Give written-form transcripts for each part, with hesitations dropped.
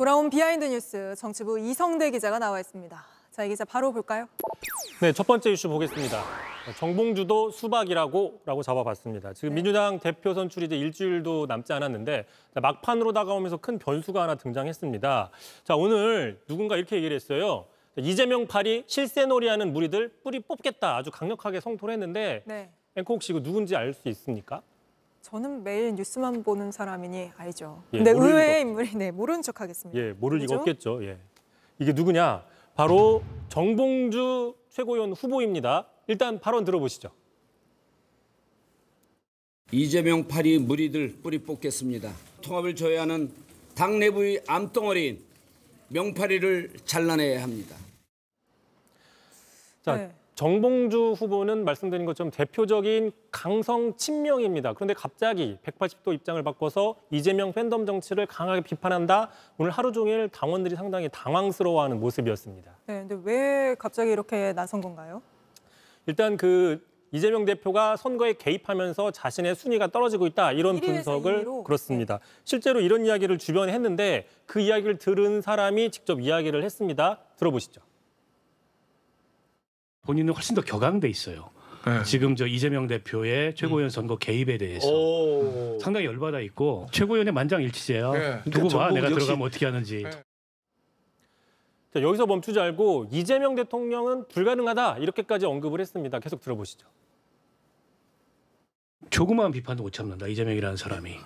돌아온 비하인드 뉴스 정치부 이성대 기자가 나와 있습니다. 자, 이 기자 바로 볼까요? 네, 첫 번째 이슈 보겠습니다. 정봉주도 수박이라고 잡아봤습니다. 지금 민주당 대표 선출이 이제 일주일도 남지 않았는데 막판으로 다가오면서 큰 변수가 하나 등장했습니다. 자, 오늘 누군가 이렇게 얘기를 했어요. 이재명 팔이 실세놀이하는 무리들 뿌리 뽑겠다 아주 강력하게 성토를 했는데 앵커 혹시 이거 누군지 알 수 있습니까? 저는 매일 뉴스만 보는 사람이니 알죠. 예, 근데 의외의 인물이 모르는 척하겠습니다. 예, 모를 리가 없겠죠. 예. 이게 누구냐? 바로 정봉주 최고위원 후보입니다. 일단 발언 들어보시죠. 이재명 팔이 무리들 뿌리 뽑겠습니다. 통합을 저해하는 당 내부의 암덩어리인 명팔이를 잘라내야 합니다. 자, 정봉주 후보는 말씀드린 것처럼 대표적인 강성 친명입니다. 그런데 갑자기 180도 입장을 바꿔서 이재명 팬덤 정치를 강하게 비판한다. 오늘 하루 종일 당원들이 상당히 당황스러워하는 모습이었습니다. 네, 근데 왜 갑자기 이렇게 나선 건가요? 일단 이재명 대표가 선거에 개입하면서 자신의 순위가 떨어지고 있다. 이런 분석을 그렇습니다. 실제로 이런 이야기를 주변에 했는데 그 이야기를 들은 사람이 직접 이야기를 했습니다. 들어보시죠. 본인은 훨씬 더 격앙돼 있어요. 지금 이재명 대표의 최고위원 선거 개입에 대해서 상당히 열받아 있고 최고위원의 만장일치제야. 두고 봐, 내가 들어가면 어떻게 하는지. 자, 여기서 멈추지 말고 이재명 대통령은 불가능하다 이렇게까지 언급을 했습니다. 계속 들어보시죠. 조그마한 비판도 못 참는다, 이재명이라는 사람이.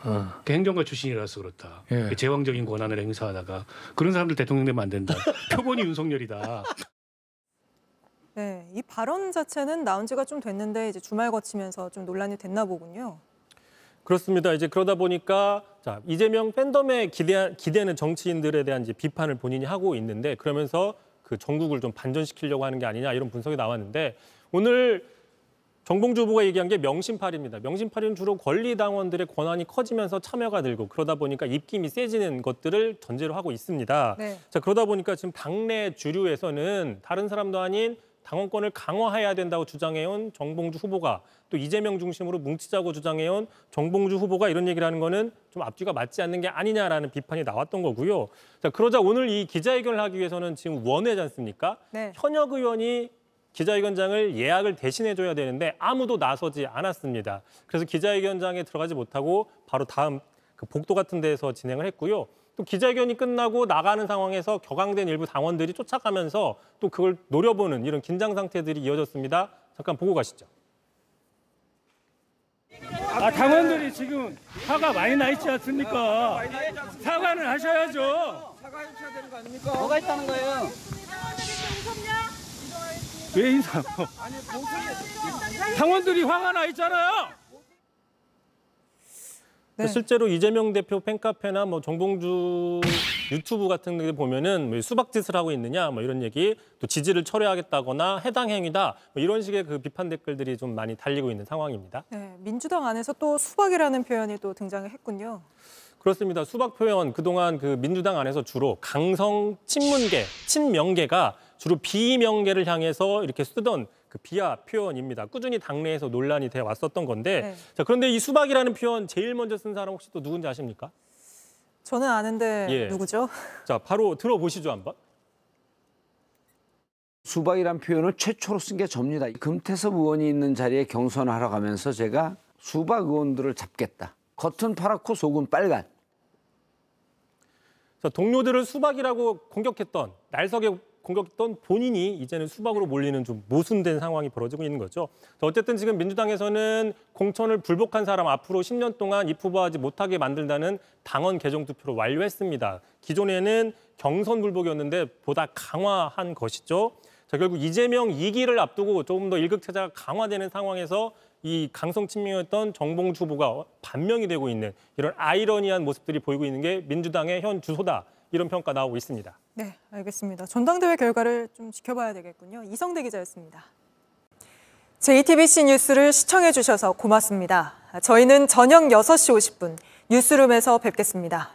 행정가 출신이라서 그렇다. 제왕적인 권한을 행사하다가 그런 사람들 대통령 되면 안 된다. 표본이 윤석열이다. 네, 이 발언 자체는 나온 지가 좀 됐는데 이제 주말 거치면서 좀 논란이 됐나 보군요. 그렇습니다. 이제 그러다 보니까 이재명 팬덤에 기대하는 정치인들에 대한 이제 비판을 본인이 하고 있는데 그러면서 그 전국을 좀 반전시키려고 하는 게 아니냐 이런 분석이 나왔는데 오늘 정봉주 후보가 얘기한 게 명심팔이입니다. 명심팔이는 주로 권리당원들의 권한이 커지면서 참여가 늘고 그러다 보니까 입김이 세지는 것들을 전제로 하고 있습니다. 자, 그러다 보니까 지금 당내 주류에서는 다른 사람도 아닌 당원권을 강화해야 된다고 주장해온 정봉주 후보가 또 이재명 중심으로 뭉치자고 주장해온 정봉주 후보가 이런 얘기를 하는 거는 좀 앞뒤가 맞지 않는 게 아니냐라는 비판이 나왔던 거고요. 자, 그러자 오늘 이 기자회견을 하기 위해서는 지금 원외지 않습니까? 현역 의원이 기자회견장을 예약을 대신해줘야 되는데 아무도 나서지 않았습니다. 그래서 기자회견장에 들어가지 못하고 바로 다음 복도 같은 데에서 진행을 했고요. 또 기자회견이 끝나고 나가는 상황에서 격앙된 일부 당원들이 쫓아가면서 또 그걸 노려보는 이런 긴장 상태들이 이어졌습니다. 잠깐 보고 가시죠. 당원들이 지금 화가 많이 나 있지 않습니까? 사과는 하셔야죠. 사과하셔야 되는 거 아닙니까? 뭐가 있다는 거예요? 왜 인사? 당원들이 화가 나 있잖아요. 실제로 이재명 대표 팬카페나 정봉주 유튜브 같은 데 보면은 수박짓을 하고 있느냐 이런 얘기, 또 지지를 철회하겠다거나 해당 행위다 이런 식의 그 비판 댓글들이 좀 많이 달리고 있는 상황입니다. 네, 민주당 안에서 또 수박이라는 표현이 또 등장을 했군요. 그렇습니다. 수박 표현 그동안 민주당 안에서 주로 강성 친문계, 친명계가 주로 비명계를 향해서 이렇게 쓰던 그 비하 표현입니다. 꾸준히 당내에서 논란이 돼 왔었던 건데 자, 그런데 이 수박이라는 표현 제일 먼저 쓴 사람 혹시 또 누군지 아십니까? 저는 아는데 누구죠? 자, 바로 들어보시죠 한번. 수박이란 표현을 최초로 쓴 게 접니다. 금태섭 의원이 있는 자리에 경선을 하러 가면서 제가 수박 의원들을 잡겠다. 겉은 파랗고 속은 빨간. 자, 동료들을 수박이라고 공격했던, 날석에 공격했던 본인이 이제는 수박으로 몰리는 좀 모순된 상황이 벌어지고 있는 거죠. 어쨌든 지금 민주당에서는 공천을 불복한 사람 앞으로 10년 동안 입후보하지 못하게 만들다는 당원 개정 투표를 완료했습니다. 기존에는 경선 불복이었는데 보다 강화한 것이죠. 자, 결국 이재명 2기를 앞두고 조금 더 일극체제가 강화되는 상황에서 이 강성 친명이었던 정봉주 후보가 반명이 되고 있는 이런 아이러니한 모습들이 보이고 있는 게 민주당의 현 주소다. 이런 평가 나오고 있습니다. 네, 알겠습니다. 전당대회 결과를 좀 지켜봐야 되겠군요. 이성대 기자였습니다. JTBC 뉴스를 시청해 주셔서 고맙습니다. 저희는 저녁 6시 50분 뉴스룸에서 뵙겠습니다.